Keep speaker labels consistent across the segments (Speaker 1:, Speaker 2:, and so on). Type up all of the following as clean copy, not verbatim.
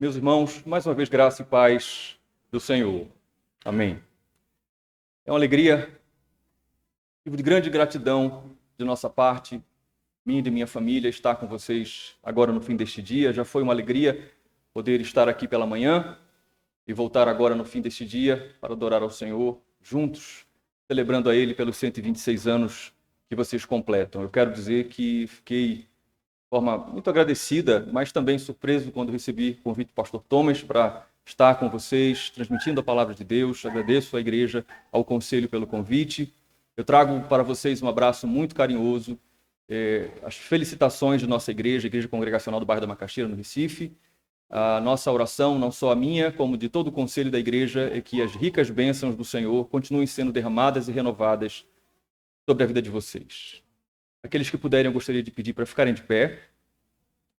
Speaker 1: Meus irmãos, mais uma vez, graça e paz do Senhor. Amém. É uma alegria, motivo de grande gratidão de nossa parte, minha e de minha família, estar com vocês agora no fim deste dia. Já foi uma alegria poder estar aqui pela manhã e voltar agora no fim deste dia para adorar ao Senhor juntos, celebrando a Ele pelos 126 anos que vocês completam. Eu quero dizer que fiquei de forma muito agradecida, mas também surpreso quando recebi o convite do pastor Thomas para estar com vocês, transmitindo a palavra de Deus. Agradeço à igreja, ao conselho pelo convite. Eu trago para vocês um abraço muito carinhoso, as felicitações de nossa igreja, Igreja Congregacional do Bairro da Macaxeira, no Recife. A nossa oração, não só a minha, como de todo o conselho da igreja, é que as ricas bênçãos do Senhor continuem sendo derramadas e renovadas sobre a vida de vocês. Aqueles que puderem, eu gostaria de pedir para ficarem de pé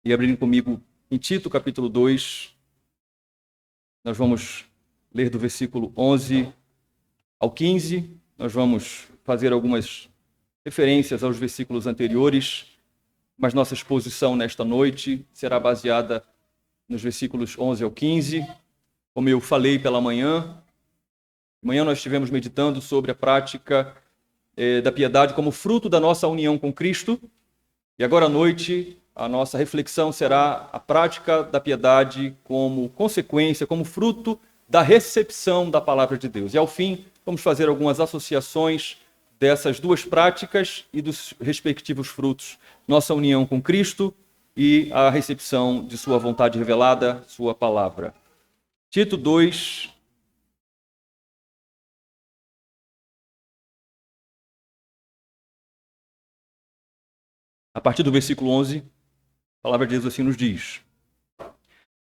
Speaker 1: e abrirem comigo em Tito, capítulo 2. Nós vamos ler do versículo 11 ao 15. Nós vamos fazer algumas referências aos versículos anteriores, mas nossa exposição nesta noite será baseada nos versículos 11 ao 15. Como eu falei pela manhã, de manhã nós estivemos meditando sobre a prática da piedade como fruto da nossa união com Cristo. E agora à noite, a nossa reflexão será a prática da piedade como consequência, como fruto da recepção da palavra de Deus. E ao fim, vamos fazer algumas associações dessas duas práticas e dos respectivos frutos. Nossa união com Cristo e a recepção de sua vontade revelada, sua palavra. Tito 2, a partir do versículo 11, a palavra de Deus assim nos diz: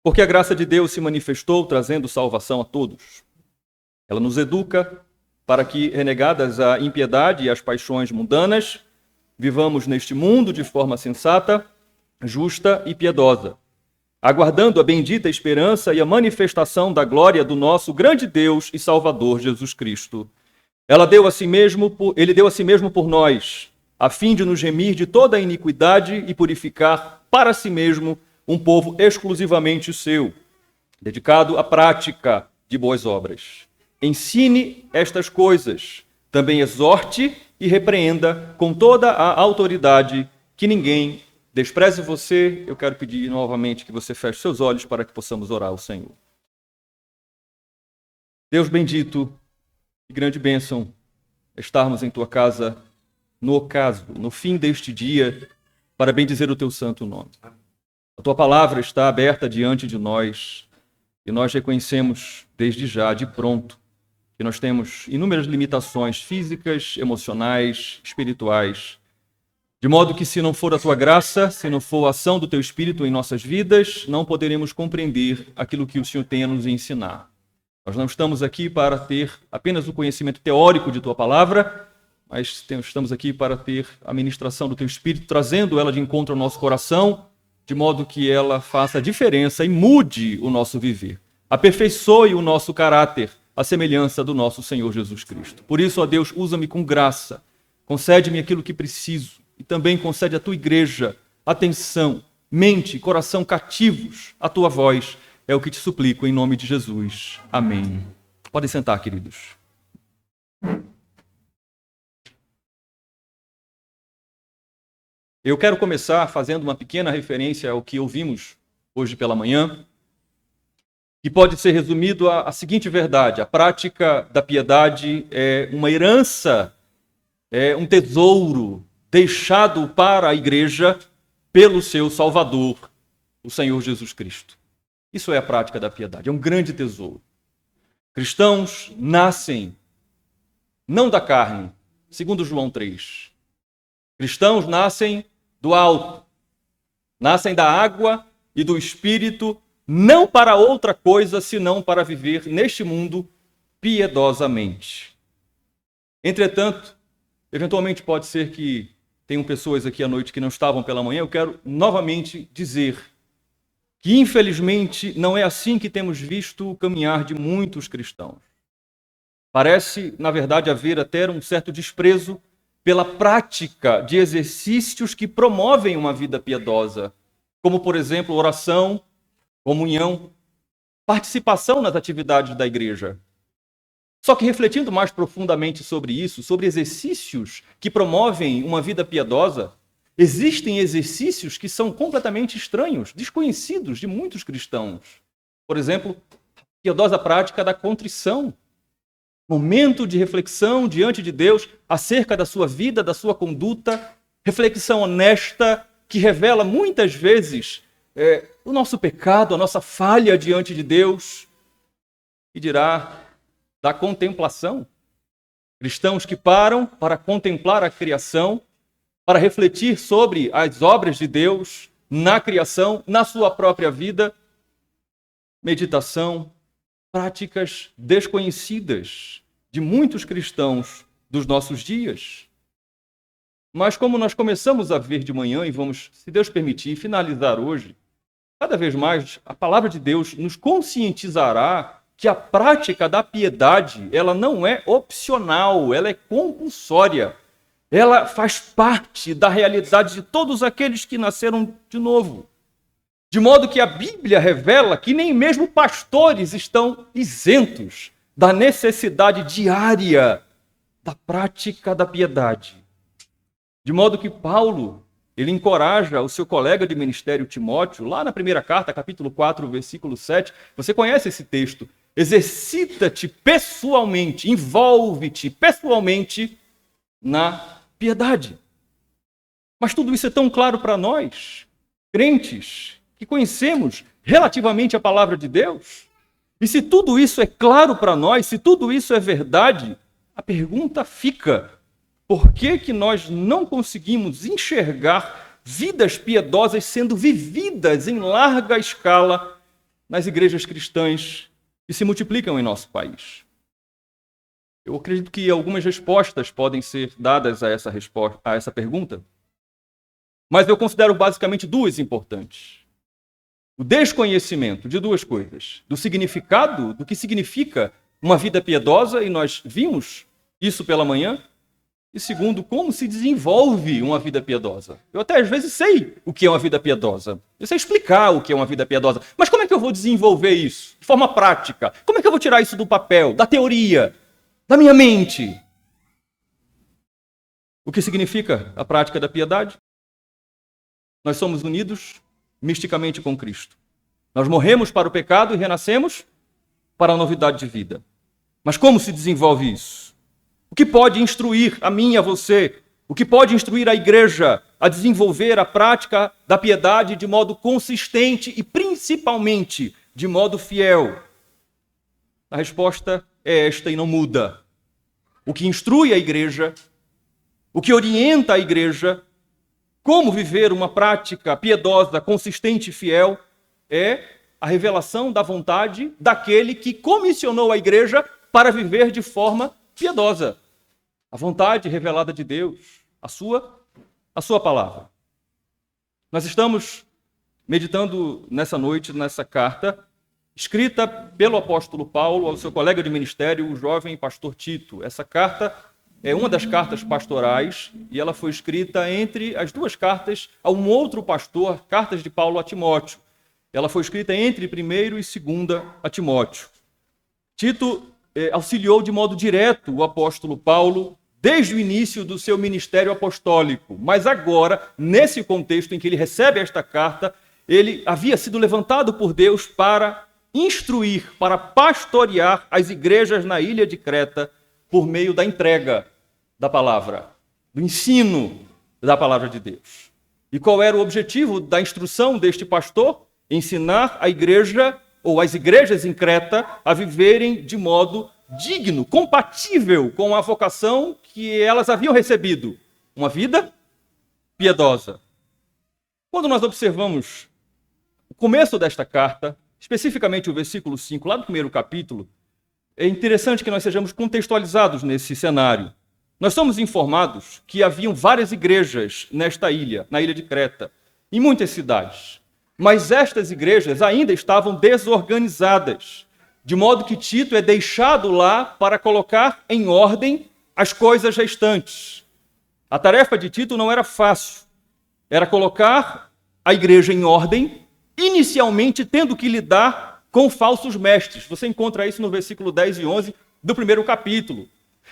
Speaker 1: Porque a graça de Deus se manifestou, trazendo salvação a todos. Ela nos educa para que, renegadas a impiedade e as paixões mundanas, vivamos neste mundo de forma sensata, justa e piedosa, aguardando a bendita esperança e a manifestação da glória do nosso grande Deus e Salvador Jesus Cristo. Ele deu a si mesmo por nós, a fim de nos remir de toda a iniquidade e purificar para si mesmo um povo exclusivamente seu, dedicado à prática de boas obras. Ensine estas coisas, também exorte e repreenda com toda a autoridade, que ninguém despreze você. Eu quero pedir novamente que você feche seus olhos para que possamos orar ao Senhor. Deus bendito, que grande bênção estarmos em tua casa no fim deste dia, para bendizer o teu santo nome. A tua palavra está aberta diante de nós e nós reconhecemos desde já, de pronto, que nós temos inúmeras limitações físicas, emocionais, espirituais, de modo que, se não for a tua graça, se não for a ação do teu Espírito em nossas vidas, não poderemos compreender aquilo que o Senhor tem a nos ensinar. Nós não estamos aqui para ter apenas o conhecimento teórico de tua palavra, mas estamos aqui para ter a ministração do teu Espírito, trazendo ela de encontro ao nosso coração, de modo que ela faça a diferença e mude o nosso viver. Aperfeiçoe o nosso caráter, à semelhança do nosso Senhor Jesus Cristo. Por isso, ó Deus, usa-me com graça, concede-me aquilo que preciso e também concede à tua igreja atenção, mente e coração cativos à tua voz. É o que te suplico em nome de Jesus. Amém. Podem sentar, queridos. Eu quero começar fazendo uma pequena referência ao que ouvimos hoje pela manhã, que pode ser resumido à seguinte verdade: a prática da piedade é uma herança, é um tesouro deixado para a igreja pelo seu Salvador, o Senhor Jesus Cristo. Isso é a prática da piedade, é um grande tesouro. Cristãos nascem não da carne, segundo João 3. Cristãos nascem do alto, nascem da água e do Espírito, não para outra coisa, senão para viver neste mundo piedosamente. Entretanto, eventualmente pode ser que tenham pessoas aqui à noite que não estavam pela manhã. Eu quero novamente dizer que, infelizmente, não é assim que temos visto o caminhar de muitos cristãos. Parece, na verdade, haver até um certo desprezo pela prática de exercícios que promovem uma vida piedosa, como, por exemplo, oração, comunhão, participação nas atividades da igreja. Só que refletindo mais profundamente sobre isso, sobre exercícios que promovem uma vida piedosa, existem exercícios que são completamente estranhos, desconhecidos de muitos cristãos. Por exemplo, a piedosa prática da contrição. Momento de reflexão diante de Deus acerca da sua vida, da sua conduta, reflexão honesta que revela muitas vezes o nosso pecado, a nossa falha diante de Deus. E dirá da contemplação. Cristãos que param para contemplar a criação, para refletir sobre as obras de Deus na criação, na sua própria vida. Meditação, práticas desconhecidas de muitos cristãos dos nossos dias. Mas como nós começamos a ver de manhã e vamos, se Deus permitir, finalizar hoje, cada vez mais a palavra de Deus nos conscientizará que a prática da piedade, ela não é opcional, ela é compulsória. Ela faz parte da realidade de todos aqueles que nasceram de novo. De modo que a Bíblia revela que nem mesmo pastores estão isentos da necessidade diária da prática da piedade. De modo que Paulo, ele encoraja o seu colega de ministério Timóteo, lá na primeira carta, capítulo 4, versículo 7, você conhece esse texto, exercita-te pessoalmente, envolve-te pessoalmente na piedade. Mas tudo isso é tão claro para nós, crentes, que conhecemos relativamente a palavra de Deus. E se tudo isso é claro para nós, se tudo isso é verdade, a pergunta fica: por que nós não conseguimos enxergar vidas piedosas sendo vividas em larga escala nas igrejas cristãs que se multiplicam em nosso país? Eu acredito que algumas respostas podem ser dadas a essa pergunta, mas eu considero basicamente duas importantes. O desconhecimento de duas coisas: do significado, do que significa uma vida piedosa, e nós vimos isso pela manhã, e segundo, como se desenvolve uma vida piedosa. Eu até às vezes sei o que é uma vida piedosa, eu sei explicar o que é uma vida piedosa, mas como é que eu vou desenvolver isso de forma prática? Como é que eu vou tirar isso do papel, da teoria, da minha mente? O que significa a prática da piedade? Nós somos unidos misticamente com Cristo. Nós morremos para o pecado e renascemos para a novidade de vida. Mas como se desenvolve isso? O que pode instruir a mim e a você? O que pode instruir a igreja a desenvolver a prática da piedade de modo consistente e principalmente de modo fiel? A resposta é esta e não muda. O que instrui a igreja, o que orienta a igreja como viver uma prática piedosa, consistente e fiel, é a revelação da vontade daquele que comissionou a igreja para viver de forma piedosa. A vontade revelada de Deus, a sua palavra. Nós estamos meditando nessa noite, nessa carta, escrita pelo apóstolo Paulo ao seu colega de ministério, o jovem pastor Tito. Essa carta é uma das cartas pastorais e ela foi escrita entre as duas cartas a um outro pastor, cartas de Paulo a Timóteo. Ela foi escrita entre 1ª e 2ª a Timóteo. Tito auxiliou de modo direto o apóstolo Paulo desde o início do seu ministério apostólico. Mas agora, nesse contexto em que ele recebe esta carta, ele havia sido levantado por Deus para instruir, para pastorear as igrejas na ilha de Creta por meio da entrega da palavra, do ensino da palavra de Deus. E qual era o objetivo da instrução deste pastor? Ensinar a igreja, ou as igrejas em Creta, a viverem de modo digno, compatível com a vocação que elas haviam recebido, uma vida piedosa. Quando nós observamos o começo desta carta, especificamente o versículo 5, lá do 1º capítulo, é interessante que nós sejamos contextualizados nesse cenário. Nós somos informados que haviam várias igrejas nesta ilha, na ilha de Creta, em muitas cidades. Mas estas igrejas ainda estavam desorganizadas, de modo que Tito é deixado lá para colocar em ordem as coisas restantes. A tarefa de Tito não era fácil, era colocar a igreja em ordem inicialmente tendo que lidar com falsos mestres. Você encontra isso no versículo 10 e 11 do primeiro capítulo.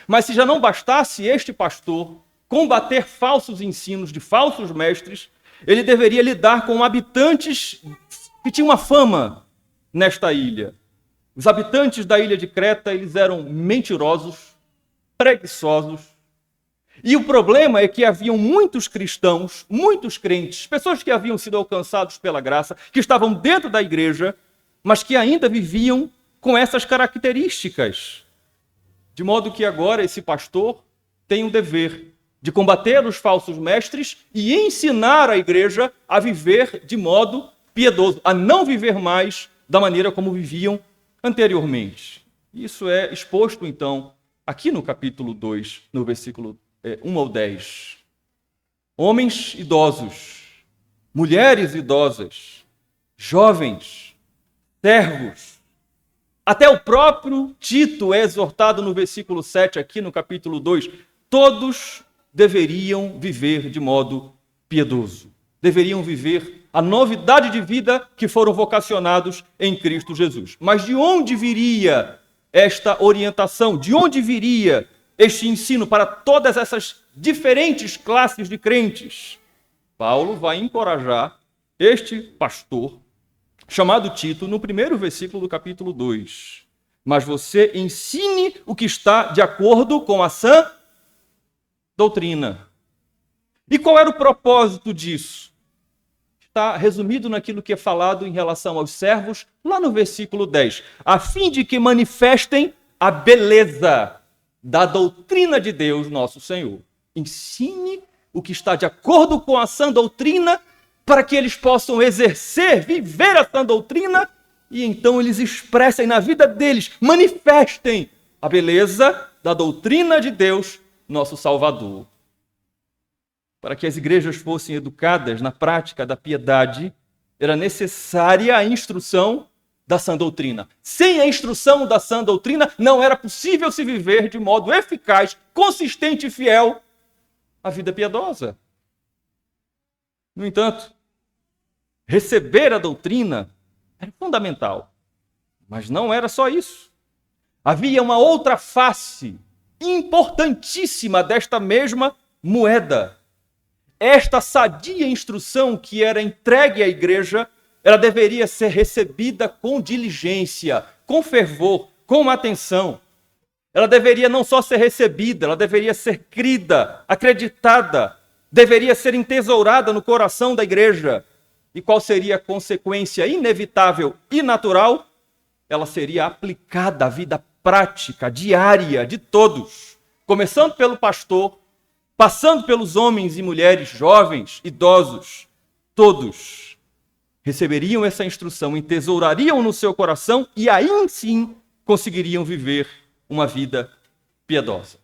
Speaker 1: Mas se já não bastasse este pastor combater falsos ensinos de falsos mestres, ele deveria lidar com habitantes que tinham uma fama nesta ilha. Os habitantes da ilha de Creta, eles eram mentirosos, preguiçosos. E o problema é que haviam muitos cristãos, muitos crentes, pessoas que haviam sido alcançados pela graça, que estavam dentro da igreja, mas que ainda viviam com essas características. De modo que agora esse pastor tem o dever de combater os falsos mestres e ensinar a igreja a viver de modo piedoso, a não viver mais da maneira como viviam anteriormente. Isso é exposto, então, aqui no capítulo 2, no versículo 1 ao 10. Homens idosos, mulheres idosas, jovens, servos. Até o próprio Tito é exortado no versículo 7, aqui no capítulo 2. Todos deveriam viver de modo piedoso. Deveriam viver a novidade de vida que foram vocacionados em Cristo Jesus. Mas de onde viria esta orientação? De onde viria este ensino para todas essas diferentes classes de crentes? Paulo vai encorajar este pastor, chamado Tito, no primeiro versículo do capítulo 2. Mas você ensine o que está de acordo com a sã doutrina. E qual era o propósito disso? Está resumido naquilo que é falado em relação aos servos, lá no versículo 10. A fim de que manifestem a beleza da doutrina de Deus, nosso Senhor. Ensine o que está de acordo com a sã doutrina, para que eles possam exercer, viver a sã doutrina, e então eles expressem na vida deles, manifestem a beleza da doutrina de Deus, nosso Salvador. Para que as igrejas fossem educadas na prática da piedade, era necessária a instrução da sã doutrina. Sem a instrução da sã doutrina, não era possível se viver de modo eficaz, consistente e fiel a vida piedosa. No entanto, receber a doutrina era fundamental. Mas não era só isso. Havia uma outra face importantíssima desta mesma moeda. Esta sadia instrução que era entregue à igreja, ela deveria ser recebida com diligência, com fervor, com atenção. Ela deveria não só ser recebida, ela deveria ser crida, acreditada, deveria ser entesourada no coração da igreja. E qual seria a consequência inevitável e natural? Ela seria aplicada à vida prática, diária de todos, começando pelo pastor, passando pelos homens e mulheres, jovens, idosos, todos receberiam essa instrução, entesourariam no seu coração e aí sim conseguiriam viver uma vida piedosa.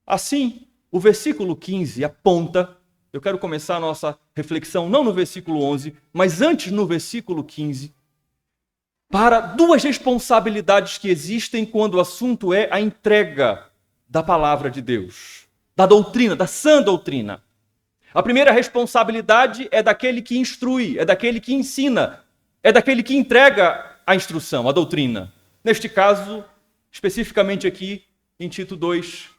Speaker 1: Assim, o versículo 15 aponta, eu quero começar a nossa reflexão não no versículo 11, mas antes no versículo 15, para duas responsabilidades que existem quando o assunto é a entrega da palavra de Deus, da doutrina, da sã doutrina. A primeira responsabilidade é daquele que instrui, é daquele que ensina, é daquele que entrega a instrução, a doutrina. Neste caso, especificamente aqui em Tito 2,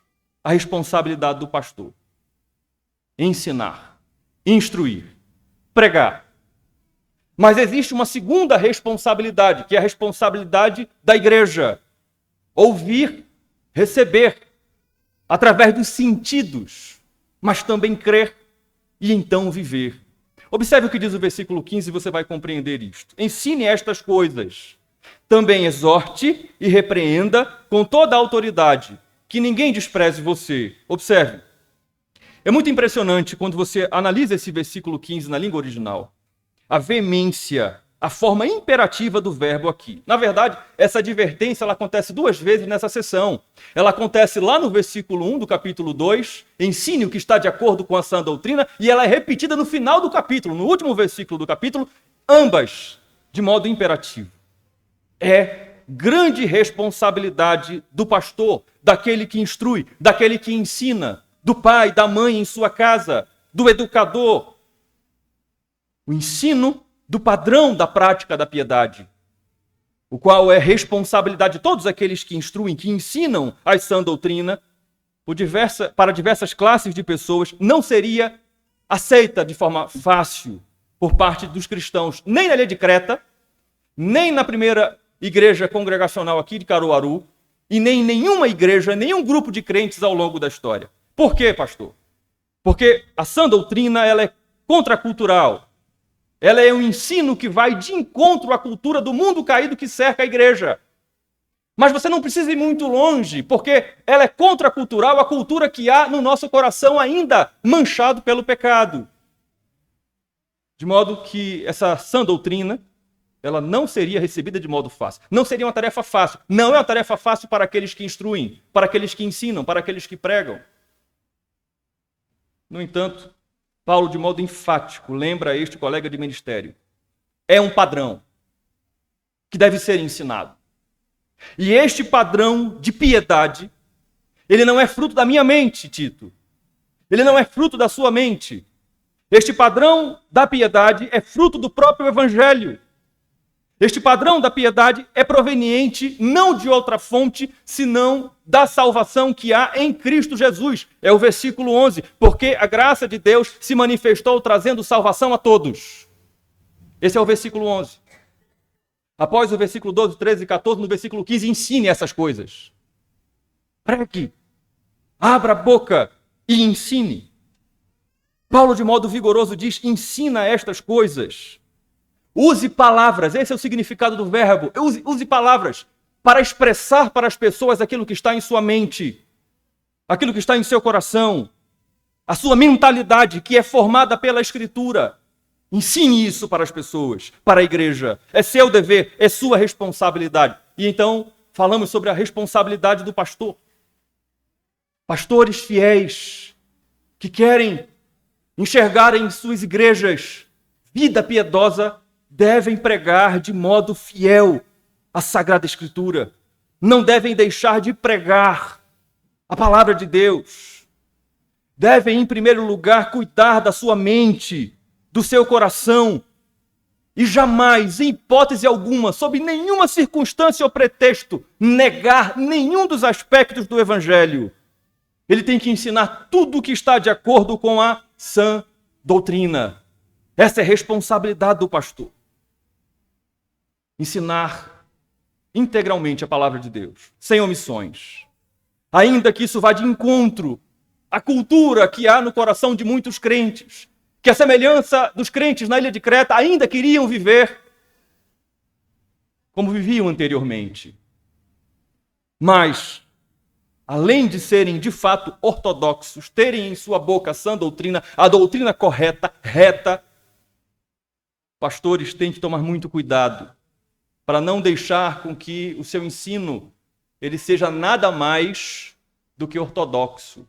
Speaker 1: a responsabilidade do pastor. Ensinar, instruir, pregar. Mas existe uma segunda responsabilidade, que é a responsabilidade da igreja. Ouvir, receber, através dos sentidos, mas também crer e então viver. Observe o que diz o versículo 15 e você vai compreender isto. Ensine estas coisas. Também exorte e repreenda com toda a autoridade, que ninguém despreze você. Observe. É muito impressionante quando você analisa esse versículo 15 na língua original. A veemência, a forma imperativa do verbo aqui. Na verdade, essa advertência ela acontece duas vezes nessa sessão. Ela acontece lá no versículo 1 do capítulo 2, ensine o que está de acordo com a sã doutrina, e ela é repetida no final do capítulo, no último versículo do capítulo, ambas de modo imperativo. É grande responsabilidade do pastor, daquele que instrui, daquele que ensina, do pai, da mãe em sua casa, do educador. O ensino do padrão da prática da piedade, o qual é responsabilidade de todos aqueles que instruem, que ensinam a sã doutrina, para diversas classes de pessoas, não seria aceita de forma fácil por parte dos cristãos, nem na Ilha de Creta, nem na primeira igreja congregacional aqui de Caruaru, e nem em nenhuma igreja, nenhum grupo de crentes ao longo da história. Por quê, pastor? Porque a sã doutrina ela é contracultural. Ela é um ensino que vai de encontro à cultura do mundo caído que cerca a igreja. Mas você não precisa ir muito longe, porque ela é contracultural à cultura que há no nosso coração ainda manchado pelo pecado. De modo que essa sã doutrina, ela não seria recebida de modo fácil. Não seria uma tarefa fácil. Não é uma tarefa fácil para aqueles que instruem, para aqueles que ensinam, para aqueles que pregam. No entanto, Paulo, de modo enfático, lembra a este colega de ministério. É um padrão que deve ser ensinado. E este padrão de piedade, ele não é fruto da minha mente, Tito. Ele não é fruto da sua mente. Este padrão da piedade é fruto do próprio Evangelho. Este padrão da piedade é proveniente não de outra fonte, senão da salvação que há em Cristo Jesus. É o versículo 11. Porque a graça de Deus se manifestou trazendo salvação a todos. Esse é o versículo 11. Após o versículo 12, 13 e 14, no versículo 15, ensine essas coisas. Pregue, abra a boca e ensine. Paulo, de modo vigoroso, diz, ensina estas coisas. Use palavras, esse é o significado do verbo. Use palavras para expressar para as pessoas aquilo que está em sua mente, aquilo que está em seu coração, a sua mentalidade que é formada pela Escritura. Ensine isso para as pessoas, para a igreja. É seu dever, é sua responsabilidade. E então falamos sobre a responsabilidade do pastor. Pastores fiéis que querem enxergar em suas igrejas vida piedosa devem pregar de modo fiel a Sagrada Escritura. Não devem deixar de pregar a palavra de Deus. Devem, em primeiro lugar, cuidar da sua mente, do seu coração, e jamais, em hipótese alguma, sob nenhuma circunstância ou pretexto, negar nenhum dos aspectos do Evangelho. Ele tem que ensinar tudo o que está de acordo com a sã doutrina. Essa é a responsabilidade do pastor. Ensinar integralmente a palavra de Deus, sem omissões. Ainda que isso vá de encontro à cultura que há no coração de muitos crentes, que a semelhança dos crentes na ilha de Creta ainda queriam viver como viviam anteriormente. Mas, além de serem de fato ortodoxos, terem em sua boca a sã doutrina, a doutrina correta, reta, pastores têm que tomar muito cuidado para não deixar com que o seu ensino ele seja nada mais do que ortodoxo.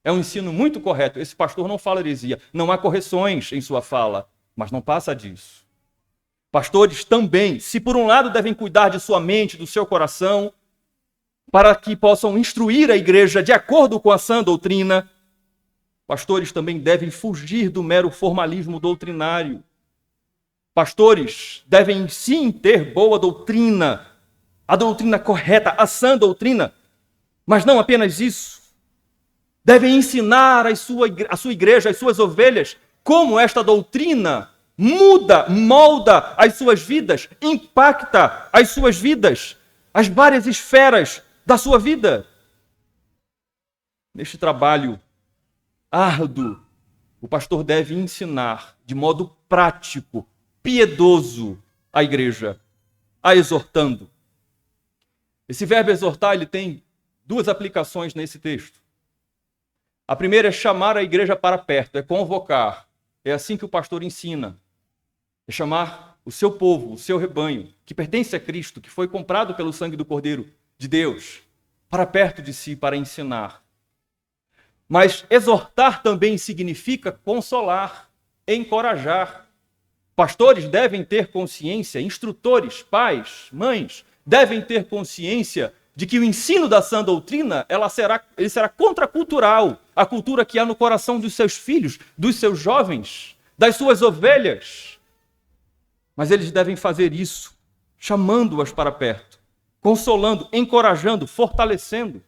Speaker 1: É um ensino muito correto. Esse pastor não fala heresia. Não há correções em sua fala, mas não passa disso. Pastores também, se por um lado devem cuidar de sua mente, do seu coração, para que possam instruir a igreja de acordo com a sã doutrina, pastores também devem fugir do mero formalismo doutrinário. Pastores devem sim ter boa doutrina, a doutrina correta, a sã doutrina, mas não apenas isso. Devem ensinar a sua igreja, as suas ovelhas, como esta doutrina muda, molda as suas vidas, impacta as suas vidas, as várias esferas da sua vida. Neste trabalho árduo, o pastor deve ensinar de modo prático, piedoso a igreja, a exortando. Esse verbo exortar, ele tem duas aplicações nesse texto. A primeira é chamar a igreja para perto, é convocar. É assim que o pastor ensina. É chamar o seu povo, o seu rebanho, que pertence a Cristo, que foi comprado pelo sangue do Cordeiro de Deus, para perto de si, para ensinar. Mas exortar também significa consolar, encorajar. Pastores devem ter consciência, instrutores, pais, mães, devem ter consciência de que o ensino da sã doutrina ele será contracultural à cultura que há no coração dos seus filhos, dos seus jovens, das suas ovelhas. Mas eles devem fazer isso, chamando-as para perto, consolando, encorajando, fortalecendo.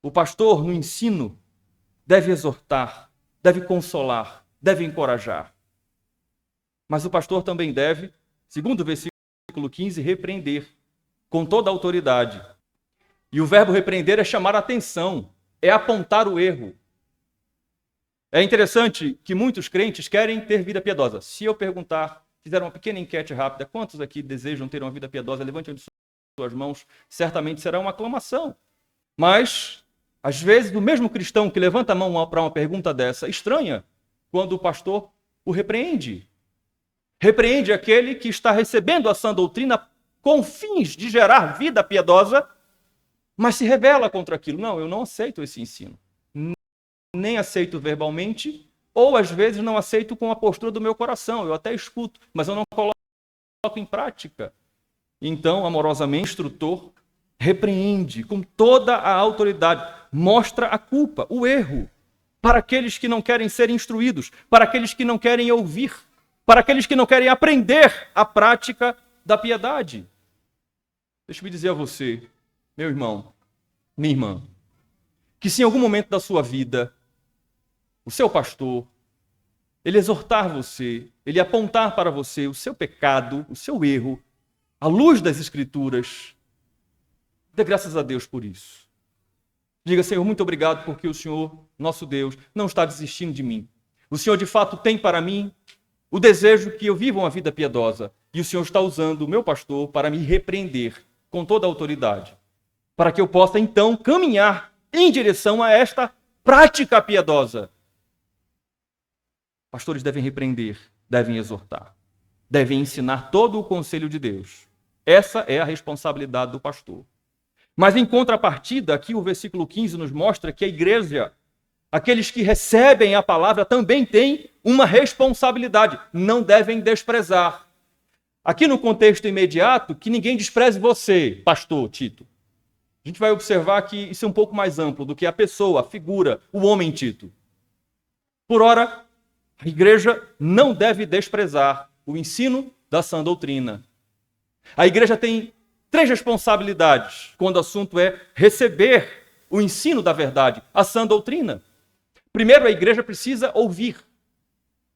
Speaker 1: O pastor, no ensino, deve exortar, deve consolar, deve encorajar. Mas o pastor também deve, segundo o versículo 15, repreender com toda a autoridade. E o verbo repreender é chamar a atenção, é apontar o erro. É interessante que muitos crentes querem ter vida piedosa. Se eu perguntar, fizer uma pequena enquete rápida, quantos aqui desejam ter uma vida piedosa? Levante suas mãos, certamente será uma aclamação. Mas, às vezes, o mesmo cristão que levanta a mão para uma pergunta dessa estranha quando o pastor o repreende. Repreende aquele que está recebendo a sã doutrina com fins de gerar vida piedosa, mas se rebela contra aquilo. Não, eu não aceito esse ensino. Nem aceito verbalmente, ou às vezes não aceito com a postura do meu coração. Eu até escuto, mas eu não coloco em prática. Então, amorosamente, o instrutor repreende com toda a autoridade, mostra a culpa, o erro, para aqueles que não querem ser instruídos, para aqueles que não querem ouvir, para aqueles que não querem aprender a prática da piedade. Deixa-me dizer a você, meu irmão, minha irmã, que se em algum momento da sua vida o seu pastor, ele exortar você, ele apontar para você o seu pecado, o seu erro, à luz das Escrituras, dê graças a Deus por isso. Diga, Senhor, muito obrigado porque o Senhor, nosso Deus, não está desistindo de mim. O Senhor, de fato, tem para mim o desejo que eu viva uma vida piedosa. E o Senhor está usando o meu pastor para me repreender com toda a autoridade, para que eu possa, então, caminhar em direção a esta prática piedosa. Pastores devem repreender, devem exortar, devem ensinar todo o conselho de Deus. Essa é a responsabilidade do pastor. Mas em contrapartida, aqui o versículo 15 nos mostra que a igreja, aqueles que recebem a palavra, também têm uma responsabilidade, não devem desprezar. Aqui no contexto imediato, que ninguém despreze você, pastor Tito. A gente vai observar que isso é um pouco mais amplo do que a pessoa, a figura, o homem Tito. Por ora, a igreja não deve desprezar o ensino da sã doutrina. A igreja tem 3 responsabilidades quando o assunto é receber o ensino da verdade, a sã doutrina. Primeiro, a igreja precisa ouvir.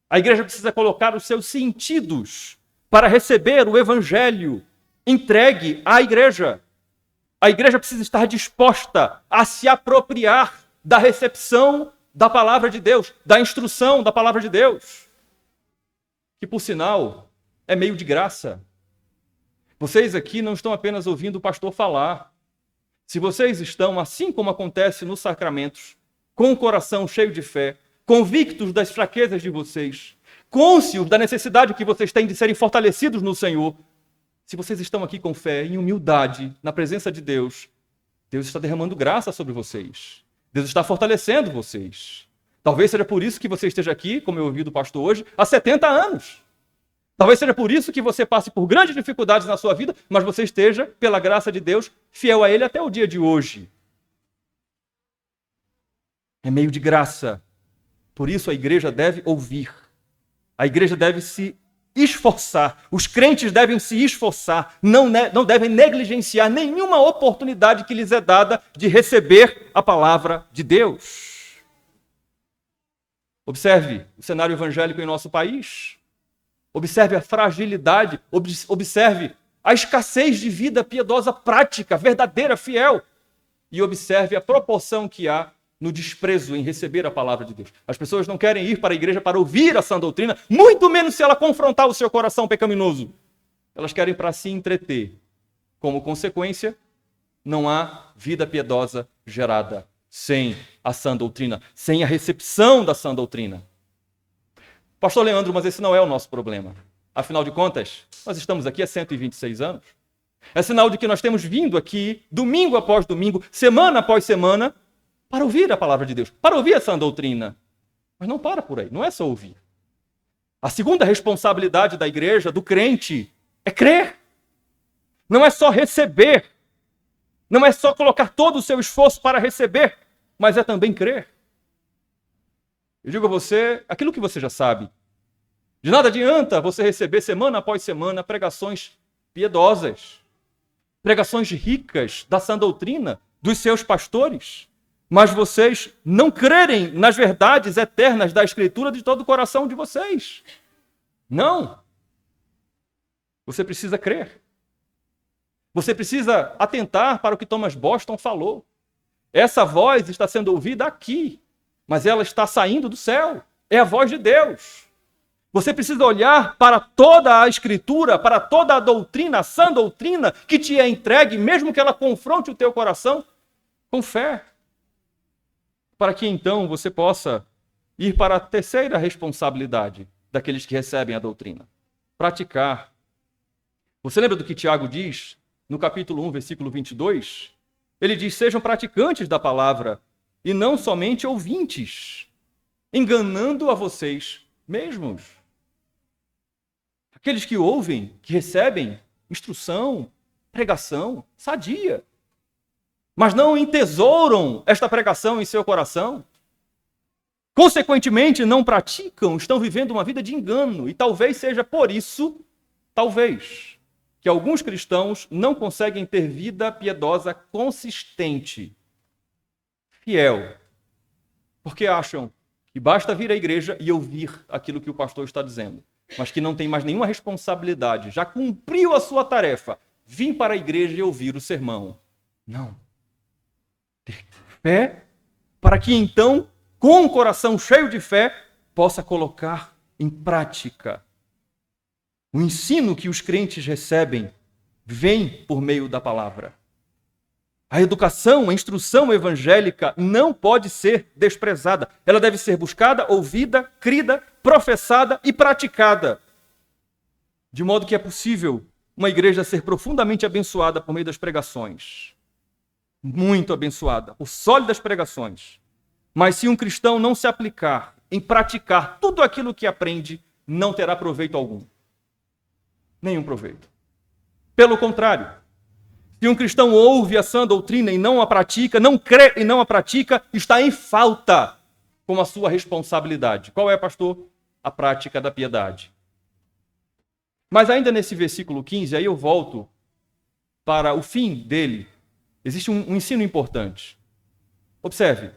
Speaker 1: A igreja precisa colocar os seus sentidos para receber o evangelho entregue à igreja. A igreja precisa estar disposta a se apropriar da recepção da palavra de Deus, da instrução da palavra de Deus, que, por sinal, é meio de graça. Vocês aqui não estão apenas ouvindo o pastor falar. Se vocês estão, assim como acontece nos sacramentos, com o coração cheio de fé, convictos das fraquezas de vocês, cônscios da necessidade que vocês têm de serem fortalecidos no Senhor, se vocês estão aqui com fé, em humildade, na presença de Deus, Deus está derramando graça sobre vocês. Deus está fortalecendo vocês. Talvez seja por isso que você esteja aqui, como eu ouvi do pastor hoje, há 70 anos. Talvez seja por isso que você passe por grandes dificuldades na sua vida, mas você esteja, pela graça de Deus, fiel a Ele até o dia de hoje. É meio de graça. Por isso a igreja deve ouvir. A igreja deve se esforçar. Os crentes devem se esforçar. Não devem negligenciar nenhuma oportunidade que lhes é dada de receber a palavra de Deus. Observe o cenário evangélico em nosso país. Observe a fragilidade. Observe a escassez de vida piedosa prática, verdadeira, fiel. E observe a proporção que há no desprezo em receber a palavra de Deus. As pessoas não querem ir para a igreja para ouvir a sã doutrina, muito menos se ela confrontar o seu coração pecaminoso. Elas querem para se entreter. Como consequência, não há vida piedosa gerada sem a sã doutrina, sem a recepção da sã doutrina. Pastor Leandro, mas esse não é o nosso problema. Afinal de contas, nós estamos aqui há 126 anos. É sinal de que nós temos vindo aqui, domingo após domingo, semana após semana, para ouvir a palavra de Deus, para ouvir a sã doutrina. Mas não para por aí, não é só ouvir. A segunda responsabilidade da igreja, do crente, é crer. Não é só receber. Não é só colocar todo o seu esforço para receber, mas é também crer. Eu digo a você aquilo que você já sabe. De nada adianta você receber semana após semana pregações piedosas, pregações ricas da sã doutrina dos seus pastores, mas vocês não crerem nas verdades eternas da Escritura de todo o coração de vocês. Não. Você precisa crer. Você precisa atentar para o que Thomas Boston falou. Essa voz está sendo ouvida aqui, mas ela está saindo do céu. É a voz de Deus. Você precisa olhar para toda a Escritura, para toda a doutrina, a sã doutrina que te é entregue, mesmo que ela confronte o teu coração, com fé. Para que então você possa ir para a terceira responsabilidade daqueles que recebem a doutrina. Praticar. Você lembra do que Tiago diz no capítulo 1, versículo 22? Ele diz, sejam praticantes da palavra e não somente ouvintes, enganando a vocês mesmos. Aqueles que ouvem, que recebem instrução, pregação, sadia, mas não entesouram esta pregação em seu coração. Consequentemente, não praticam, estão vivendo uma vida de engano. E talvez seja por isso, talvez, que alguns cristãos não conseguem ter vida piedosa consistente, fiel, porque acham que basta vir à igreja e ouvir aquilo que o pastor está dizendo, mas que não tem mais nenhuma responsabilidade, já cumpriu a sua tarefa, vim para a igreja e ouvir o sermão. Não. Ter fé, para que então, com um coração cheio de fé, possa colocar em prática. O ensino que os crentes recebem vem por meio da palavra. A educação, a instrução evangélica não pode ser desprezada. Ela deve ser buscada, ouvida, crida, professada e praticada. De modo que é possível uma igreja ser profundamente abençoada por meio das pregações. Muito abençoada, por sólidas pregações. Mas se um cristão não se aplicar em praticar tudo aquilo que aprende, não terá proveito algum. Nenhum proveito. Pelo contrário, se um cristão ouve a sã doutrina e não a pratica, não crê e não a pratica, está em falta com a sua responsabilidade. Qual é, pastor? A prática da piedade. Mas ainda nesse versículo 15, aí eu volto para o fim dele. Existe um ensino importante. Observe,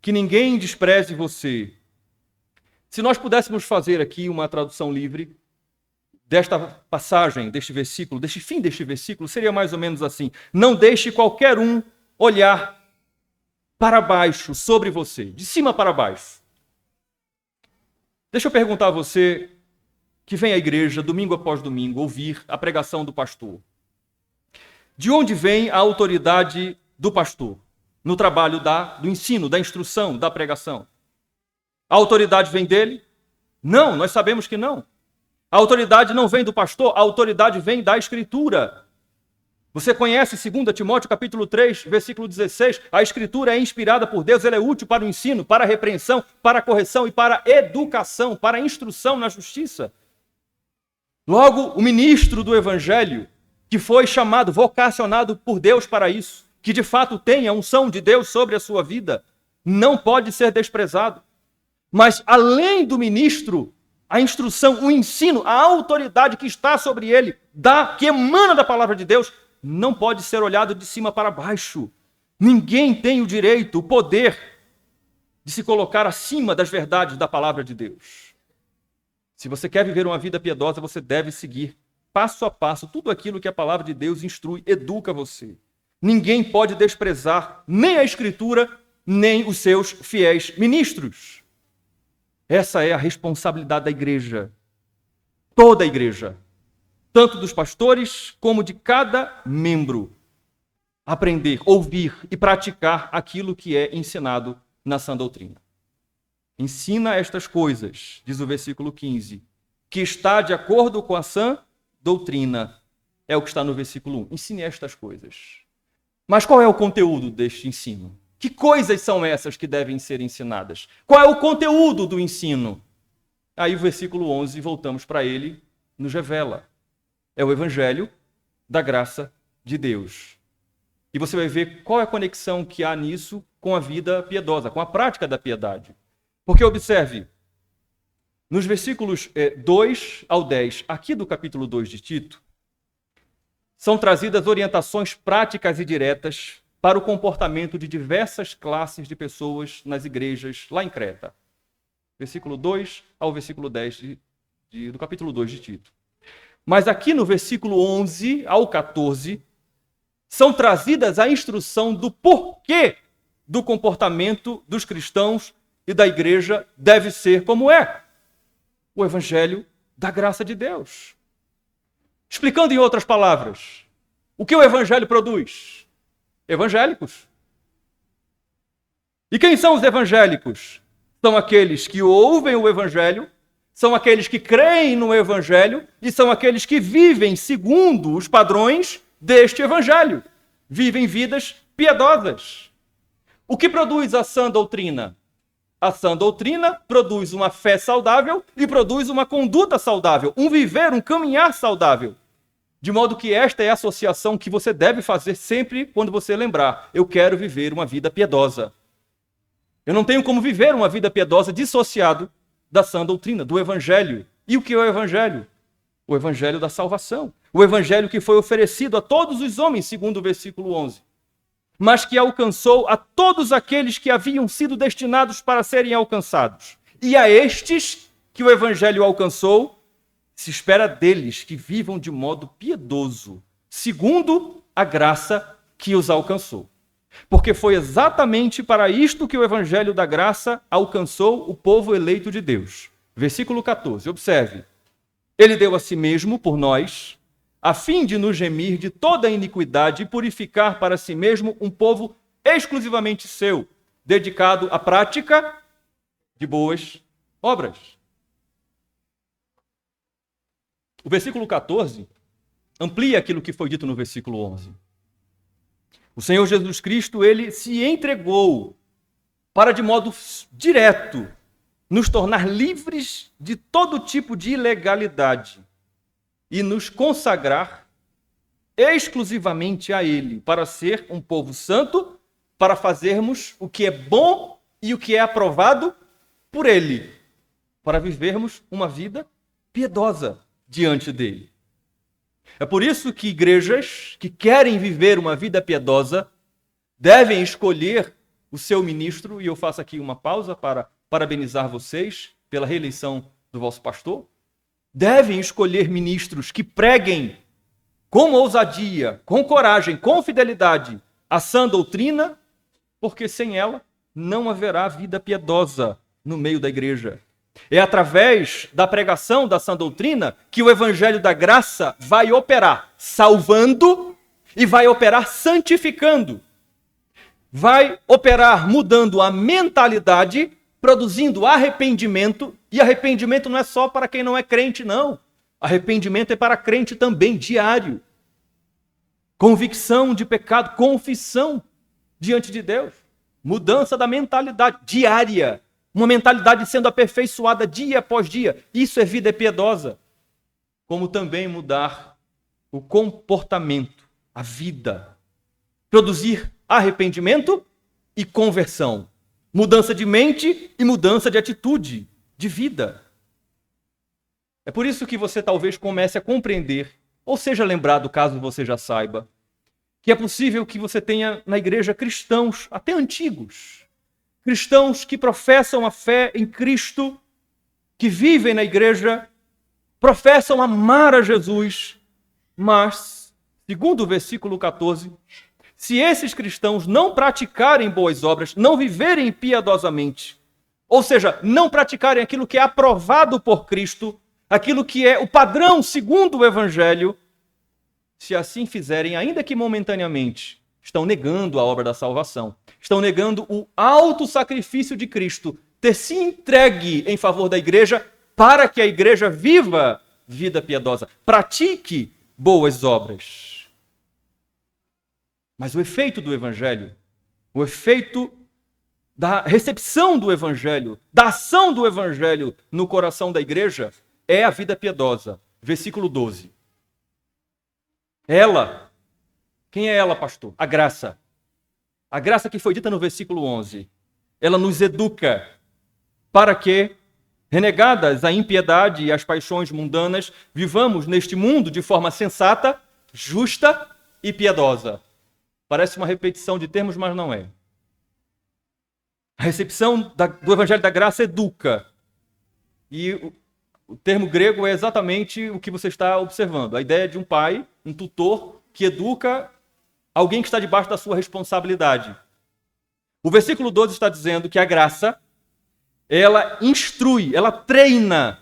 Speaker 1: que ninguém despreze você. Se nós pudéssemos fazer aqui uma tradução livre desta passagem, deste versículo, deste fim deste versículo, seria mais ou menos assim: não deixe qualquer um olhar para baixo sobre você, de cima para baixo. Deixa eu perguntar a você que vem à igreja domingo após domingo ouvir a pregação do pastor. De onde vem a autoridade do pastor no trabalho do ensino, da instrução, da pregação? A autoridade vem dele? Não, nós sabemos que não. A autoridade não vem do pastor, a autoridade vem da Escritura. Você conhece 2 Timóteo capítulo 3, versículo 16, a Escritura é inspirada por Deus, ela é útil para o ensino, para a repreensão, para a correção e para a educação, para a instrução na justiça. Logo, o ministro do Evangelho, que foi chamado, vocacionado por Deus para isso, que de fato tem a unção de Deus sobre a sua vida, não pode ser desprezado. Mas além do ministro, a instrução, o ensino, a autoridade que está sobre ele, que emana da palavra de Deus, não pode ser olhado de cima para baixo. Ninguém tem o direito, o poder de se colocar acima das verdades da palavra de Deus. Se você quer viver uma vida piedosa, você deve seguir passo a passo tudo aquilo que a palavra de Deus instrui, educa você. Ninguém pode desprezar nem a Escritura, nem os seus fiéis ministros. Essa é a responsabilidade da igreja. Toda a igreja. Tanto dos pastores como de cada membro. Aprender, ouvir e praticar aquilo que é ensinado na sã doutrina. Ensina estas coisas, diz o versículo 15, que está de acordo com a sã doutrina. É o que está no versículo 1. Ensine estas coisas. Mas qual é o conteúdo deste ensino? Que coisas são essas que devem ser ensinadas? Qual é o conteúdo do ensino? Aí o versículo 11, voltamos para ele, nos revela. É o evangelho da graça de Deus. E você vai ver qual é a conexão que há nisso com a vida piedosa, com a prática da piedade. Porque observe, Nos versículos 2 ao 10, aqui do capítulo 2 de Tito, são trazidas orientações práticas e diretas para o comportamento de diversas classes de pessoas nas igrejas lá em Creta. Versículo 2 ao versículo 10 do capítulo 2 de Tito. Mas aqui no versículo 11 ao 14, são trazidas a instrução do porquê do comportamento dos cristãos e da igreja deve ser como é. O evangelho da graça de Deus. Explicando em outras palavras, o que o evangelho produz? Evangélicos. E quem são os evangélicos? São aqueles que ouvem o evangelho, são aqueles que creem no evangelho e são aqueles que vivem segundo os padrões deste evangelho. Vivem vidas piedosas. O que produz a sã doutrina? A sã doutrina produz uma fé saudável e produz uma conduta saudável, um viver, um caminhar saudável. De modo que esta é a associação que você deve fazer sempre quando você lembrar: eu quero viver uma vida piedosa. Eu não tenho como viver uma vida piedosa dissociado da sã doutrina, do evangelho. E o que é o evangelho? O evangelho da salvação. O evangelho que foi oferecido a todos os homens, segundo o versículo 11. Mas que alcançou a todos aqueles que haviam sido destinados para serem alcançados. E a estes que o evangelho alcançou, se espera deles que vivam de modo piedoso, segundo a graça que os alcançou. Porque foi exatamente para isto que o evangelho da graça alcançou o povo eleito de Deus. Versículo 14, observe. Ele deu a si mesmo por nós, a fim de nos remir de toda a iniquidade e purificar para si mesmo um povo exclusivamente seu, dedicado à prática de boas obras. O versículo 14 amplia aquilo que foi dito no versículo 11. O Senhor Jesus Cristo, ele se entregou para, de modo direto, nos tornar livres de todo tipo de ilegalidade e nos consagrar exclusivamente a Ele, para ser um povo santo, para fazermos o que é bom e o que é aprovado por Ele, para vivermos uma vida piedosa diante dEle. É por isso que igrejas que querem viver uma vida piedosa devem escolher o seu ministro, e eu faço aqui uma pausa para parabenizar vocês pela reeleição do vosso pastor. Devem escolher ministros que preguem com ousadia, com coragem, com fidelidade a sã doutrina, porque sem ela não haverá vida piedosa no meio da igreja. É através da pregação da sã doutrina que o evangelho da graça vai operar salvando e vai operar santificando. Vai operar mudando a mentalidade, produzindo arrependimento, e arrependimento não é só para quem não é crente, não. Arrependimento é para crente também, diário. Convicção de pecado, confissão diante de Deus. Mudança da mentalidade diária. Uma mentalidade sendo aperfeiçoada dia após dia. Isso é vida piedosa. Como também mudar o comportamento, a vida. Produzir arrependimento e conversão. Mudança de mente e mudança de atitude, de vida. É por isso que você talvez comece a compreender, ou seja lembrado, caso você já saiba, que é possível que você tenha na igreja cristãos, até antigos, cristãos que professam a fé em Cristo, que vivem na igreja, professam amar a Jesus, mas, segundo o versículo 14, se esses cristãos não praticarem boas obras, não viverem piedosamente, ou seja, não praticarem aquilo que é aprovado por Cristo, aquilo que é o padrão segundo o Evangelho, se assim fizerem, ainda que momentaneamente, estão negando a obra da salvação, estão negando o alto sacrifício de Cristo, ter se entregue em favor da igreja, para que a igreja viva vida piedosa, pratique boas obras. Mas o efeito do Evangelho, o efeito da recepção do Evangelho, da ação do Evangelho no coração da igreja, é a vida piedosa. Versículo 12. Ela, quem é ela, pastor? A graça. A graça que foi dita no versículo 11. Ela nos educa para que Renegadas a impiedade e as paixões mundanas, vivamos neste mundo de forma sensata, justa e piedosa. Parece uma repetição de termos, mas não é. A recepção do Evangelho da Graça educa. E o termo grego é exatamente o que você está observando. A ideia de um pai, um tutor, que educa alguém que está debaixo da sua responsabilidade. O versículo 12 está dizendo que a graça, ela instrui, ela treina,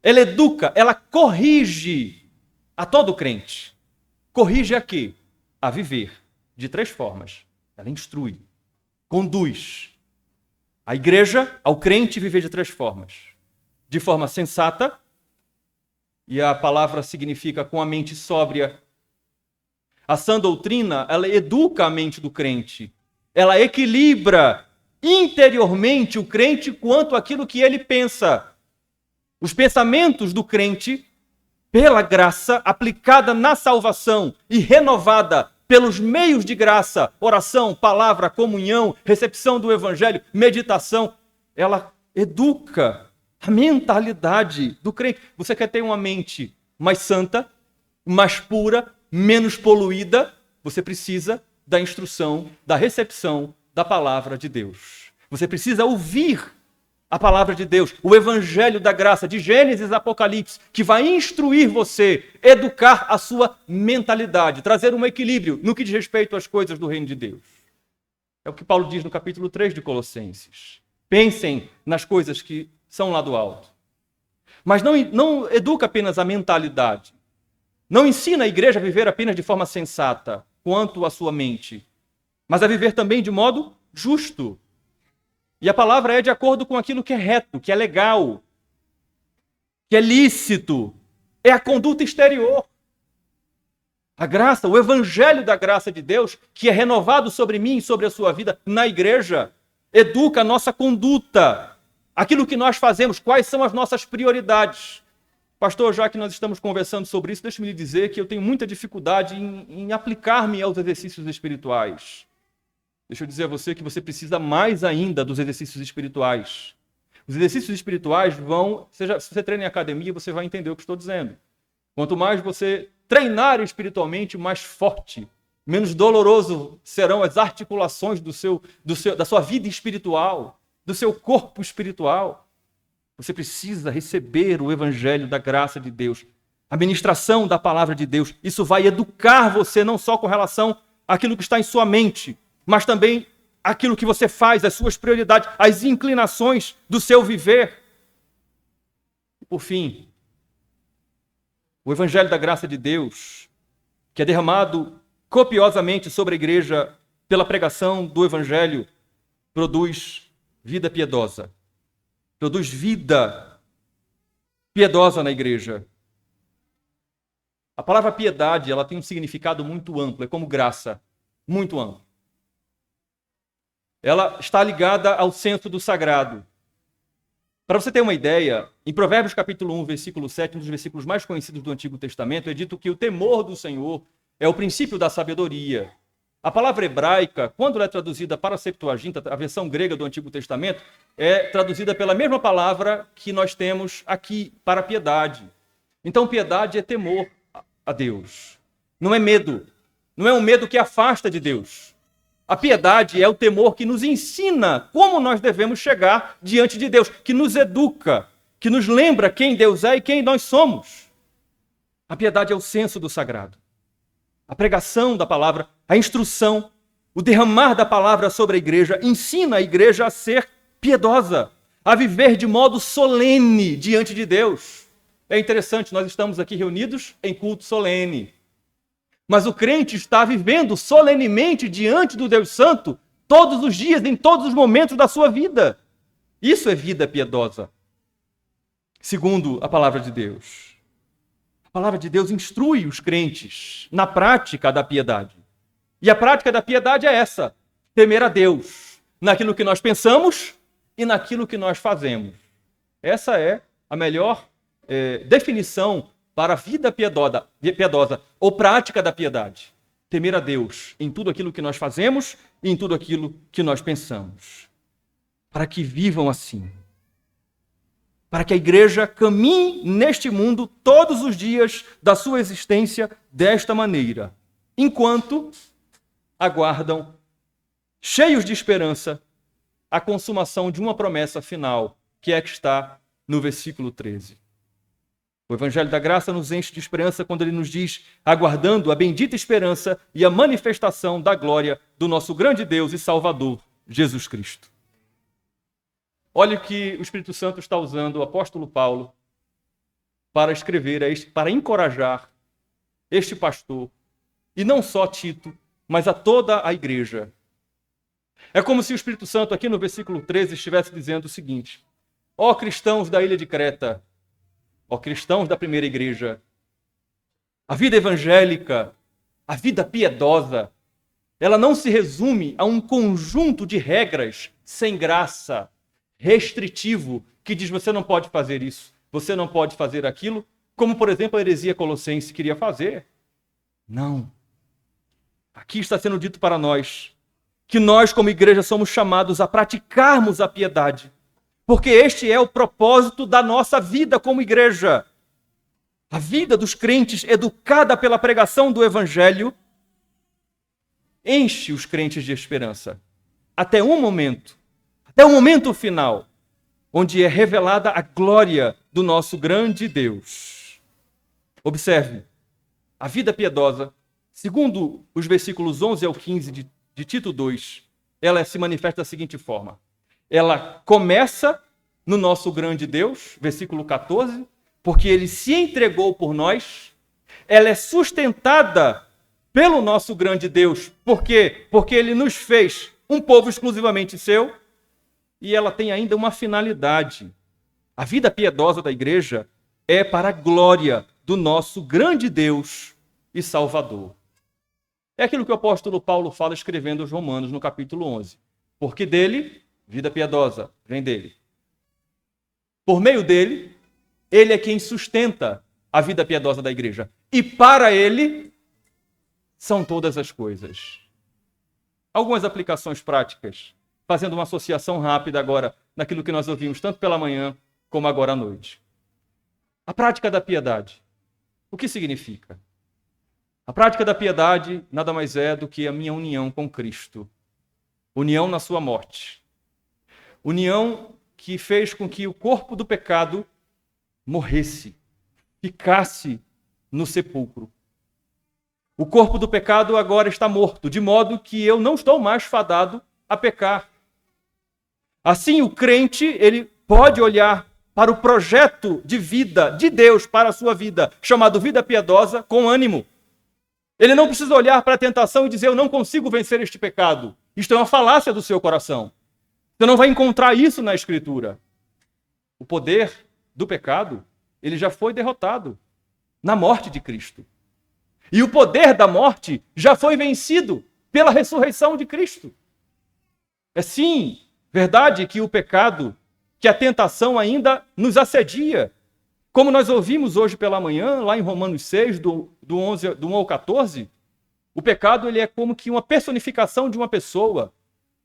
Speaker 1: ela educa, ela corrige a todo crente. Corrige a quê? A viver de 3 formas. Ela instrui, conduz a igreja, ao crente, viver de 3 formas. De forma sensata, e a palavra significa com a mente sóbria. A sã doutrina, ela educa a mente do crente. Ela equilibra interiormente o crente quanto àquilo que ele pensa. Os pensamentos do crente, pela graça aplicada na salvação e renovada pelos meios de graça, oração, palavra, comunhão, recepção do evangelho, meditação, ela educa a mentalidade do crente. Você quer ter uma mente mais santa, mais pura, menos poluída? Você precisa da instrução, da recepção da palavra de Deus. Você precisa ouvir a palavra de Deus, o evangelho da graça, de Gênesis a Apocalipse, que vai instruir você, educar a sua mentalidade, trazer um equilíbrio no que diz respeito às coisas do reino de Deus. É o que Paulo diz no capítulo 3 de Colossenses. Pensem nas coisas que são lá do alto. Mas não educa apenas a mentalidade. Não ensina a igreja a viver apenas de forma sensata, quanto à sua mente, mas a viver também de modo justo. E a palavra é de acordo com aquilo que é reto, que é legal, que é lícito. É a conduta exterior. A graça, o evangelho da graça de Deus, que é renovado sobre mim e sobre a sua vida na igreja, educa a nossa conduta. Aquilo que nós fazemos, quais são as nossas prioridades. Pastor, já que nós estamos conversando sobre isso, deixe-me lhe dizer que eu tenho muita dificuldade em aplicar-me aos exercícios espirituais. Deixa eu dizer a você que você precisa mais ainda dos exercícios espirituais. Os exercícios espirituais vão... se você treina em academia, você vai entender o que estou dizendo. Quanto mais você treinar espiritualmente, mais forte, menos doloroso serão as articulações da sua vida espiritual, do seu corpo espiritual. Você precisa receber o evangelho da graça de Deus, a ministração da palavra de Deus. Isso vai educar você não só com relação àquilo que está em sua mente, mas também aquilo que você faz, as suas prioridades, as inclinações do seu viver. E por fim, o evangelho da graça de Deus, que é derramado copiosamente sobre a igreja pela pregação do evangelho, produz vida piedosa. Produz vida piedosa na igreja. A palavra piedade, ela tem um significado muito amplo, é como graça, muito amplo. Ela está ligada ao senso do sagrado. Para você ter uma ideia, em Provérbios capítulo 1, versículo 7, um dos versículos mais conhecidos do Antigo Testamento, é dito que o temor do Senhor é o princípio da sabedoria. A palavra hebraica, quando ela é traduzida para a Septuaginta, a versão grega do Antigo Testamento, é traduzida pela mesma palavra que nós temos aqui para piedade. Então, piedade é temor a Deus. Não é medo. Não é um medo que afasta de Deus. A piedade é o temor que nos ensina como nós devemos chegar diante de Deus, que nos educa, que nos lembra quem Deus é e quem nós somos. A piedade é o senso do sagrado. A pregação da palavra, a instrução, o derramar da palavra sobre a igreja, ensina a igreja a ser piedosa, a viver de modo solene diante de Deus. É interessante, nós estamos aqui reunidos em culto solene. Mas o crente está vivendo solenemente diante do Deus Santo todos os dias, em todos os momentos da sua vida. Isso é vida piedosa, segundo a palavra de Deus. A palavra de Deus instrui os crentes na prática da piedade. E a prática da piedade é essa: temer a Deus naquilo que nós pensamos e naquilo que nós fazemos. Essa é a melhor definição para a vida piedosa ou prática da piedade. Temer a Deus em tudo aquilo que nós fazemos e em tudo aquilo que nós pensamos. Para que vivam assim. para que a igreja caminhe neste mundo todos os dias da sua existência desta maneira, enquanto aguardam, cheios de esperança, a consumação de uma promessa final, que é a que está no versículo 13. O Evangelho da Graça nos enche de esperança quando ele nos diz, aguardando a bendita esperança e a manifestação da glória do nosso grande Deus e Salvador, Jesus Cristo. Olha o que o Espírito Santo está usando o apóstolo Paulo para escrever, para encorajar este pastor, e não só Tito, mas a toda a igreja. É como se o Espírito Santo aqui no versículo 13 estivesse dizendo o seguinte: ó cristãos da ilha de Creta, ó cristãos da primeira igreja, a vida evangélica, a vida piedosa, ela não se resume a um conjunto de regras sem graça, restritivo, que diz você não pode fazer isso, você não pode fazer aquilo, como por exemplo a heresia colossense queria fazer. Não. Aqui está sendo dito para nós que nós como igreja somos chamados a praticarmos a piedade, porque este é o propósito da nossa vida como igreja. A vida dos crentes, educada pela pregação do Evangelho, enche os crentes de esperança. Até o momento final, onde é revelada a glória do nosso grande Deus. Observe, a vida piedosa, segundo os versículos 11 ao 15 de Tito 2, ela se manifesta da seguinte forma. Ela começa no nosso grande Deus, versículo 14, porque ele se entregou por nós. Ela é sustentada pelo nosso grande Deus. Por quê? Porque ele nos fez um povo exclusivamente seu. E ela tem ainda uma finalidade. A vida piedosa da igreja é para a glória do nosso grande Deus e Salvador. É aquilo que o apóstolo Paulo fala escrevendo aos Romanos no capítulo 11. Porque dele, vida piedosa, vem dele. Por meio dele, ele é quem sustenta a vida piedosa da igreja. E para ele, são todas as coisas. Algumas aplicações práticas, fazendo uma associação rápida agora naquilo que nós ouvimos tanto pela manhã como agora à noite. A prática da piedade. O que significa? A prática da piedade nada mais é do que a minha união com Cristo. União na sua morte. União que fez com que o corpo do pecado morresse, ficasse no sepulcro. O corpo do pecado agora está morto, de modo que eu não estou mais fadado a pecar. Assim, o crente, ele pode olhar para o projeto de vida de Deus para a sua vida, chamado vida piedosa, com ânimo. Ele não precisa olhar para a tentação e dizer, eu não consigo vencer este pecado. Isto é uma falácia do seu coração. Você não vai encontrar isso na Escritura. O poder do pecado, ele já foi derrotado na morte de Cristo. E o poder da morte já foi vencido pela ressurreição de Cristo. É sim verdade que o pecado, que a tentação ainda nos assedia. Como nós ouvimos hoje pela manhã, lá em Romanos 6, do 1 ao 14, o pecado ele é como que uma personificação de uma pessoa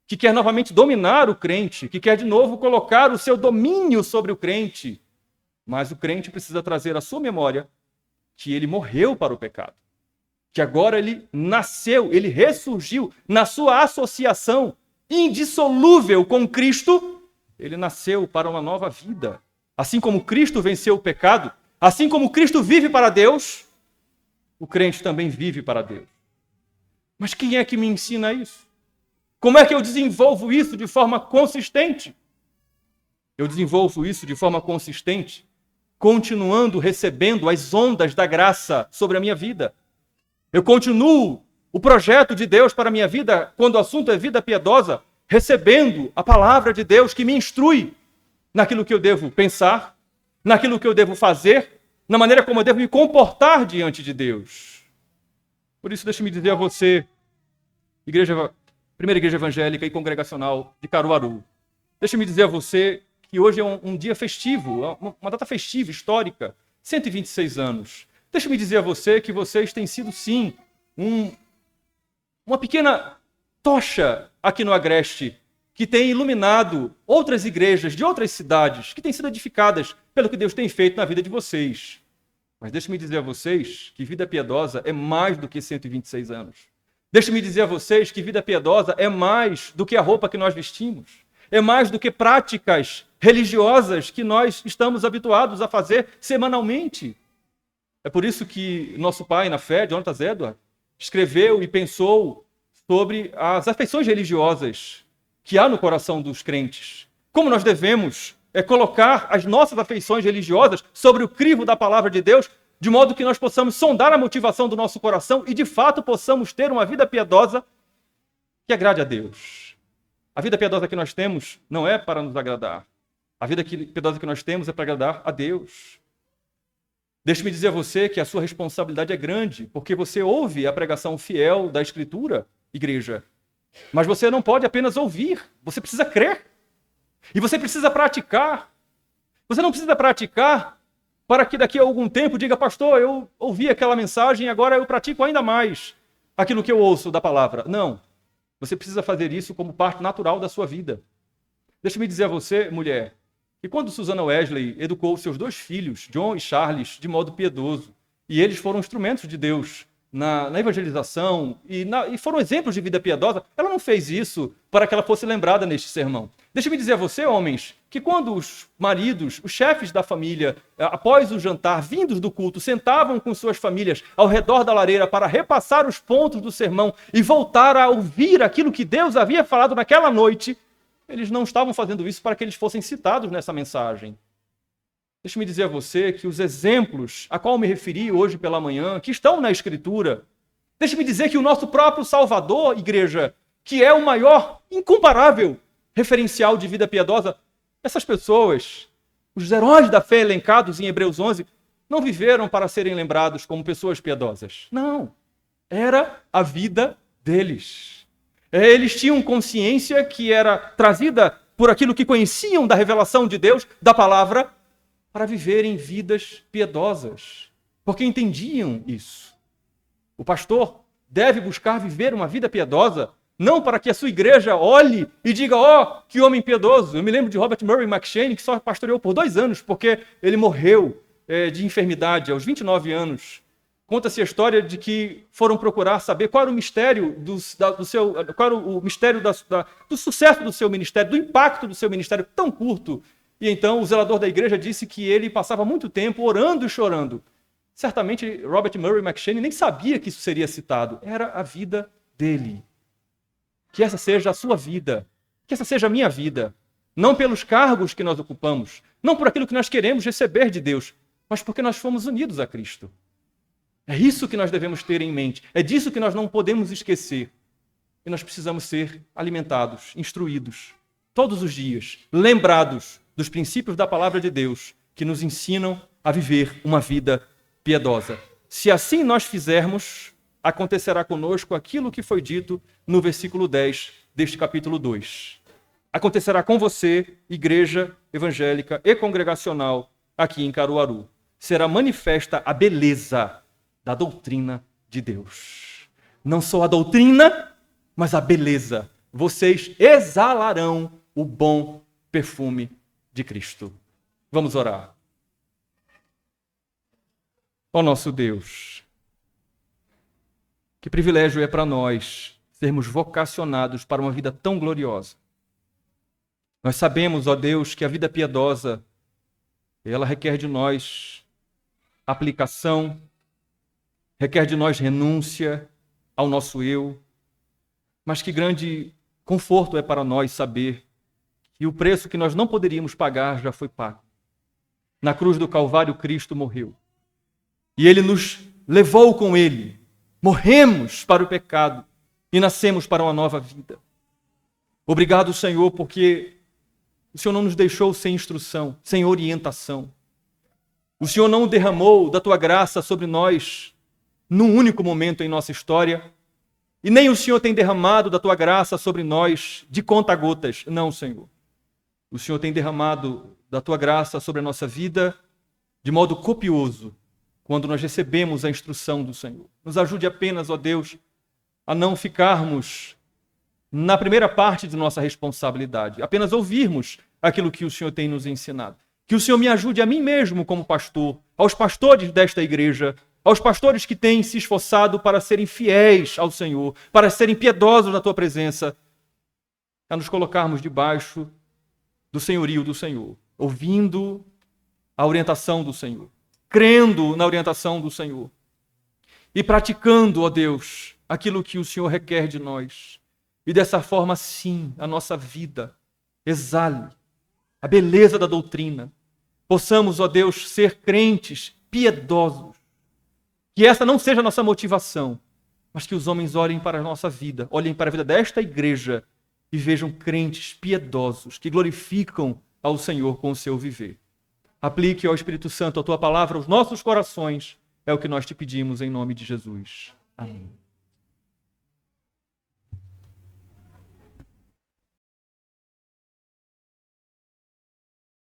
Speaker 1: que quer novamente dominar o crente, que quer de novo colocar o seu domínio sobre o crente. Mas o crente precisa trazer à sua memória que ele morreu para o pecado. Que agora ele nasceu, ele ressurgiu na sua associação indissolúvel com Cristo. Ele nasceu para uma nova vida. Assim como Cristo venceu o pecado, assim como Cristo vive para Deus, o crente também vive para Deus. Mas quem é que me ensina isso? Como é que eu desenvolvo isso de forma consistente? Eu desenvolvo isso de forma consistente, continuando recebendo as ondas da graça sobre a minha vida. Eu continuo o projeto de Deus para a minha vida, quando o assunto é vida piedosa, recebendo a palavra de Deus que me instrui naquilo que eu devo pensar, naquilo que eu devo fazer, na maneira como eu devo me comportar diante de Deus. Por isso, deixe-me dizer a você, Primeira Igreja Evangélica e Congregacional de Caruaru, deixe-me dizer a você que hoje é um dia festivo, uma data festiva, histórica, 126 anos. Deixe-me dizer a você que vocês têm sido, sim, uma pequena tocha aqui no Agreste que tem iluminado outras igrejas de outras cidades, que têm sido edificadas pelo que Deus tem feito na vida de vocês. Mas deixe-me dizer a vocês que vida piedosa é mais do que 126 anos. Deixe-me dizer a vocês que vida piedosa é mais do que a roupa que nós vestimos. É mais do que práticas religiosas que nós estamos habituados a fazer semanalmente. É por isso que nosso pai na fé, Jonathan Edwards, escreveu e pensou sobre as afeições religiosas que há no coração dos crentes. Como nós devemos colocar as nossas afeições religiosas sobre o crivo da palavra de Deus, de modo que nós possamos sondar a motivação do nosso coração e, de fato, possamos ter uma vida piedosa que agrade a Deus. A vida piedosa que nós temos não é para nos agradar. A vida piedosa que nós temos é para agradar a Deus. Deixe-me dizer a você que a sua responsabilidade é grande, porque você ouve a pregação fiel da Escritura, igreja. Mas você não pode apenas ouvir, você precisa crer. E você precisa praticar. Você não precisa praticar para que daqui a algum tempo diga, pastor, eu ouvi aquela mensagem e agora eu pratico ainda mais aquilo que eu ouço da palavra. Não. Você precisa fazer isso como parte natural da sua vida. Deixa-me dizer a você, mulher, que quando Susana Wesley educou seus 2 filhos, John e Charles, de modo piedoso, e eles foram instrumentos de Deus na evangelização e foram exemplos de vida piedosa, ela não fez isso para que ela fosse lembrada neste sermão. Deixa-me dizer a você, homens, que quando os maridos, os chefes da família, após o jantar, vindos do culto, sentavam com suas famílias ao redor da lareira para repassar os pontos do sermão e voltar a ouvir aquilo que Deus havia falado naquela noite, eles não estavam fazendo isso para que eles fossem citados nessa mensagem. Deixe-me dizer a você que os exemplos a qual me referi hoje pela manhã, que estão na Escritura, deixe-me dizer que o nosso próprio Salvador, igreja, que é o maior, incomparável referencial de vida piedosa, essas pessoas, os heróis da fé elencados em Hebreus 11, não viveram para serem lembrados como pessoas piedosas. Não. Era a vida deles. Eles tinham consciência que era trazida por aquilo que conheciam da revelação de Deus, da palavra, para viverem vidas piedosas, porque entendiam isso. O pastor deve buscar viver uma vida piedosa, não para que a sua igreja olhe e diga, ó, que homem piedoso. Eu me lembro de Robert Murray McCheyne, que só pastoreou por 2 anos, porque ele morreu de enfermidade aos 29 anos. Conta-se a história de que foram procurar saber qual era o mistério do sucesso do seu ministério, do impacto do seu ministério tão curto. E então o zelador da igreja disse que ele passava muito tempo orando e chorando. Certamente Robert Murray McCheyne nem sabia que isso seria citado. Era a vida dele. Que essa seja a sua vida. Que essa seja a minha vida. Não pelos cargos que nós ocupamos. Não por aquilo que nós queremos receber de Deus. Mas porque nós fomos unidos a Cristo. É isso que nós devemos ter em mente. É disso que nós não podemos esquecer. E nós precisamos ser alimentados, instruídos, todos os dias, lembrados dos princípios da palavra de Deus que nos ensinam a viver uma vida piedosa. Se assim nós fizermos, acontecerá conosco aquilo que foi dito no versículo 10 deste capítulo 2. Acontecerá com você, igreja evangélica e congregacional aqui em Caruaru. Será manifesta a beleza da doutrina de Deus. Não só a doutrina, mas a beleza. Vocês exalarão o bom perfume de Cristo. Vamos orar. Ó nosso Deus, que privilégio é para nós sermos vocacionados para uma vida tão gloriosa. Nós sabemos, ó Deus, que a vida piedosa, ela requer de nós aplicação, requer de nós renúncia ao nosso eu, mas que grande conforto é para nós saber que o preço que nós não poderíamos pagar já foi pago. Na cruz do Calvário, Cristo morreu. E Ele nos levou com Ele. Morremos para o pecado e nascemos para uma nova vida. Obrigado, Senhor, porque o Senhor não nos deixou sem instrução, sem orientação. O Senhor não derramou da Tua graça sobre nós num único momento em nossa história, e nem o Senhor tem derramado da Tua graça sobre nós de conta-gotas. Não, Senhor. O Senhor tem derramado da Tua graça sobre a nossa vida de modo copioso, quando nós recebemos a instrução do Senhor. Nos ajude apenas, ó Deus, a não ficarmos na primeira parte de nossa responsabilidade, apenas ouvirmos aquilo que o Senhor tem nos ensinado. Que o Senhor me ajude a mim mesmo como pastor, aos pastores desta igreja, aos pastores que têm se esforçado para serem fiéis ao Senhor, para serem piedosos na tua presença, a nos colocarmos debaixo do senhorio do Senhor, ouvindo a orientação do Senhor, crendo na orientação do Senhor e praticando, ó Deus, aquilo que o Senhor requer de nós. E dessa forma, sim, a nossa vida exale a beleza da doutrina. Possamos, ó Deus, ser crentes piedosos. Que essa não seja a nossa motivação, mas que os homens olhem para a nossa vida, olhem para a vida desta igreja e vejam crentes piedosos que glorificam ao Senhor com o seu viver. Aplique, ó Espírito Santo, a tua palavra aos nossos corações. É o que nós te pedimos em nome de Jesus. Amém.